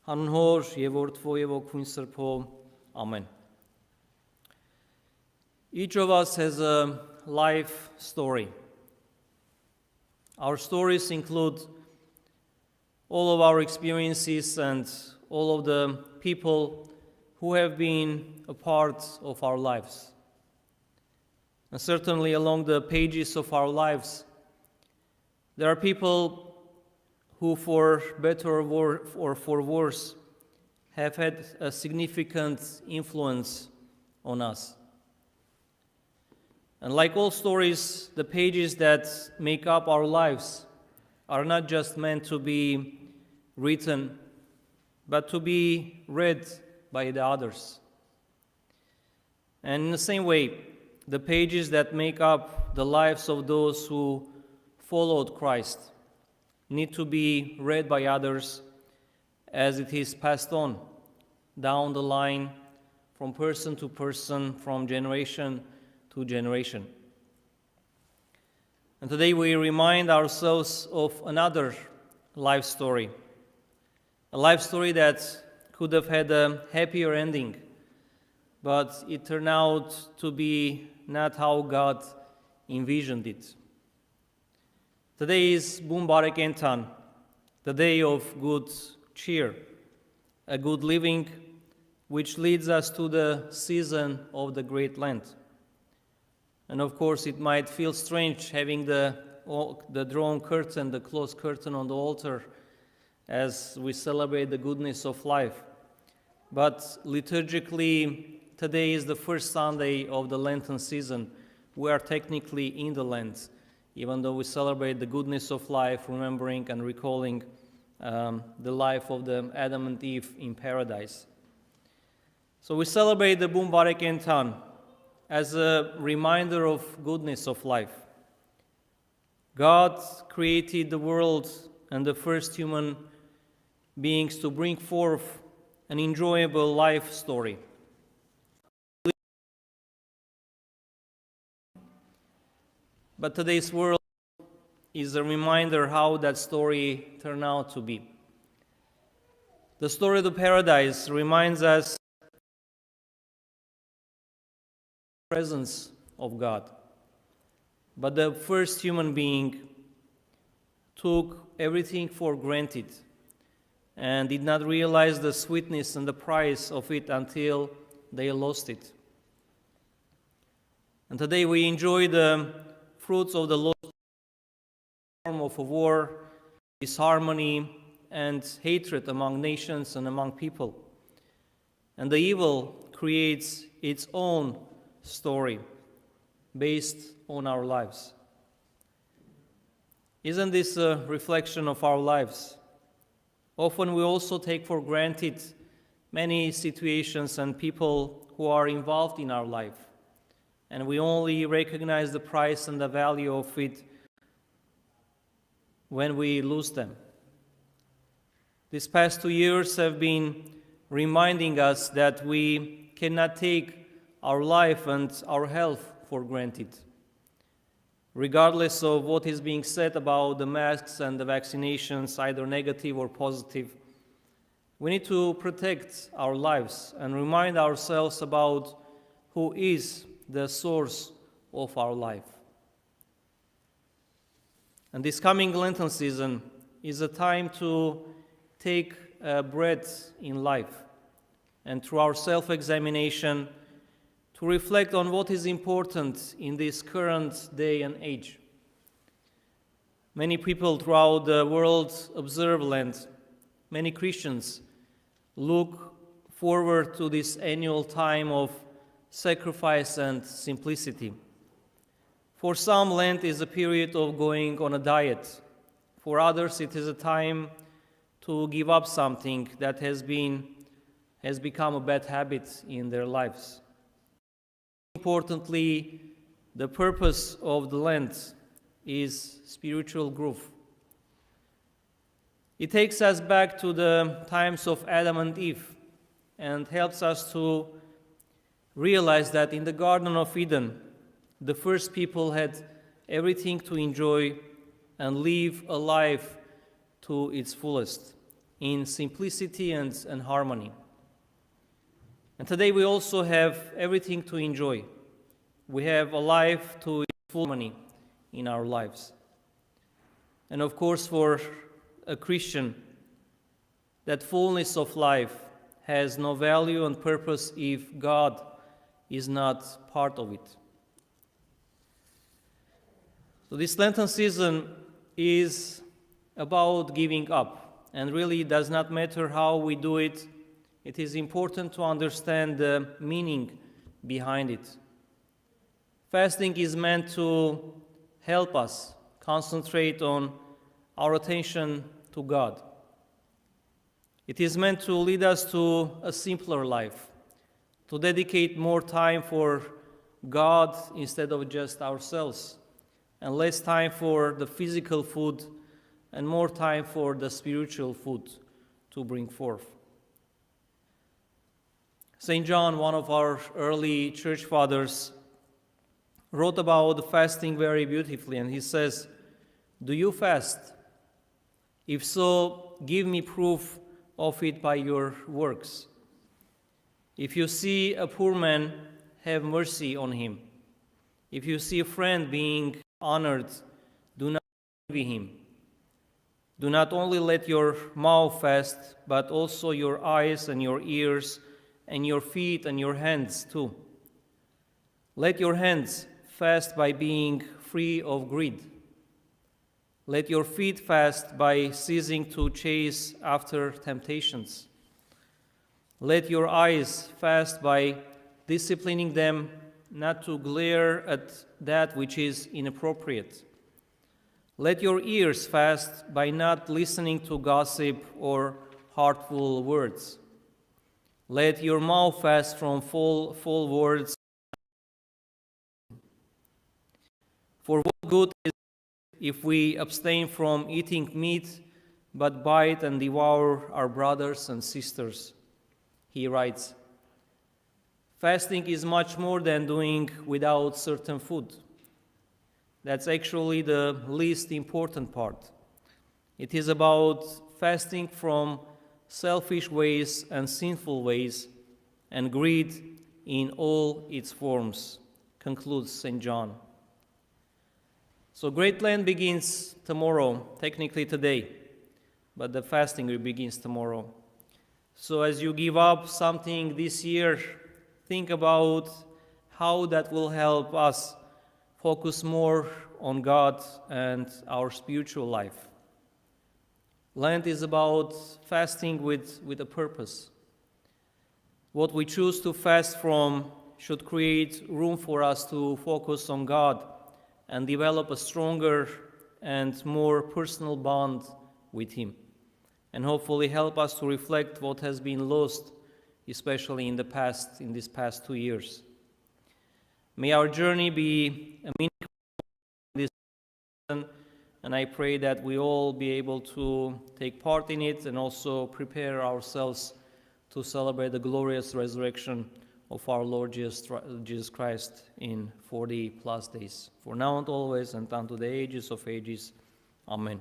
Հանհոր եւ Որդվո եւ Օգուն Սրբո. Amen. Each of us has a life story. Our stories include all of our experiences and all of the people who have been a part of our lives. And certainly along the pages of our lives, there are people who, for better or for worse, have had a significant influence on us. And like all stories, the pages that make up our lives are not just meant to be written, but to be read by the others. And in the same way, the pages that make up the lives of those who followed Christ need to be read by others as it is passed on down the line from person to person, from generation to generation. And today we remind ourselves of another life story, a life story that could have had a happier ending, but it turned out to be not how God envisioned it. Today is Bumbarek Entan, the day of good cheer, a good living, which leads us to the season of the Great Lent. And of course, it might feel strange having the drawn curtain, the closed curtain on the altar as we celebrate the goodness of life. But liturgically, today is the first Sunday of the Lenten season. We are technically in the Lent, even though we celebrate the goodness of life, remembering and recalling the life of the Adam and Eve in paradise. So we celebrate the Bumbarek Entan as a reminder of goodness of life. God created the world and the first human beings to bring forth an enjoyable life story. But today's world is a reminder how that story turned out to be. The story of the paradise reminds us of the presence of God. But the first human being took everything for granted and did not realize the sweetness and the price of it until they lost it. And today we enjoy the fruits of the lost form of a war, disharmony, and hatred among nations and among people. And the evil creates its own story based on our lives. Isn't this a reflection of our lives? Often we also take for granted many situations and people who are involved in our life, and we only recognize the price and the value of it when we lose them. These past 2 years have been reminding us that we cannot take our life and our health for granted. Regardless of what is being said about the masks and the vaccinations, either negative or positive, we need to protect our lives and remind ourselves about who is the source of our life. And this coming Lenten season is a time to take a breath in life and through our self-examination to reflect on what is important in this current day and age. Many people throughout the world observe Lent. Many Christians look forward to this annual time of sacrifice and simplicity. For some, Lent is a period of going on a diet. For others, it is a time to give up something that has become a bad habit in their lives. Importantly, the purpose of the Lent is spiritual growth. It takes us back to the times of Adam and Eve and helps us to realize that in the Garden of Eden, the first people had everything to enjoy and live a life to its fullest. in simplicity and harmony. And today we also have everything to enjoy. We have a life to full harmony in our lives. And of course, for a Christian, that fullness of life has no value and purpose if God is not part of it. So this Lenten season is about giving up, and really it does not matter how we do it. It is important to understand the meaning behind it. Fasting is meant to help us concentrate on our attention to God. It is meant to lead us to a simpler life, to dedicate more time for God instead of just ourselves, and less time for the physical food and more time for the spiritual food to bring forth. St. John, one of our early church fathers, wrote about fasting very beautifully, and he says, "Do you fast? If so, give me proof of it by your works. If you see a poor man, have mercy on him. If you see a friend being honored, do not envy him. Do not only let your mouth fast, but also your eyes and your ears and your feet and your hands too. Let your hands fast by being free of greed. Let your feet fast by ceasing to chase after temptations. Let your eyes fast by disciplining them not to glare at that which is inappropriate. Let your ears fast by not listening to gossip or hurtful words. Let your mouth fast from full words. For what good is if we abstain from eating meat, but bite and devour our brothers and sisters?" He writes, fasting is much more than doing without certain food. That's actually the least important part. It is about fasting from selfish ways and sinful ways and greed in all its forms, concludes St. John. So Great Lent begins tomorrow, technically today, but the fasting begins tomorrow. So as you give up something this year, think about how that will help us focus more on God and our spiritual life. Lent is about fasting with a purpose. What we choose to fast from should create room for us to focus on God and develop a stronger and more personal bond with Him, and hopefully help us to reflect what has been lost, especially in these past 2 years. May our journey be a meaningful this season, and I pray that we all be able to take part in it and also prepare ourselves to celebrate the glorious resurrection of our Lord Jesus Christ in 40 plus days. For now and always and unto the ages of ages. Amen.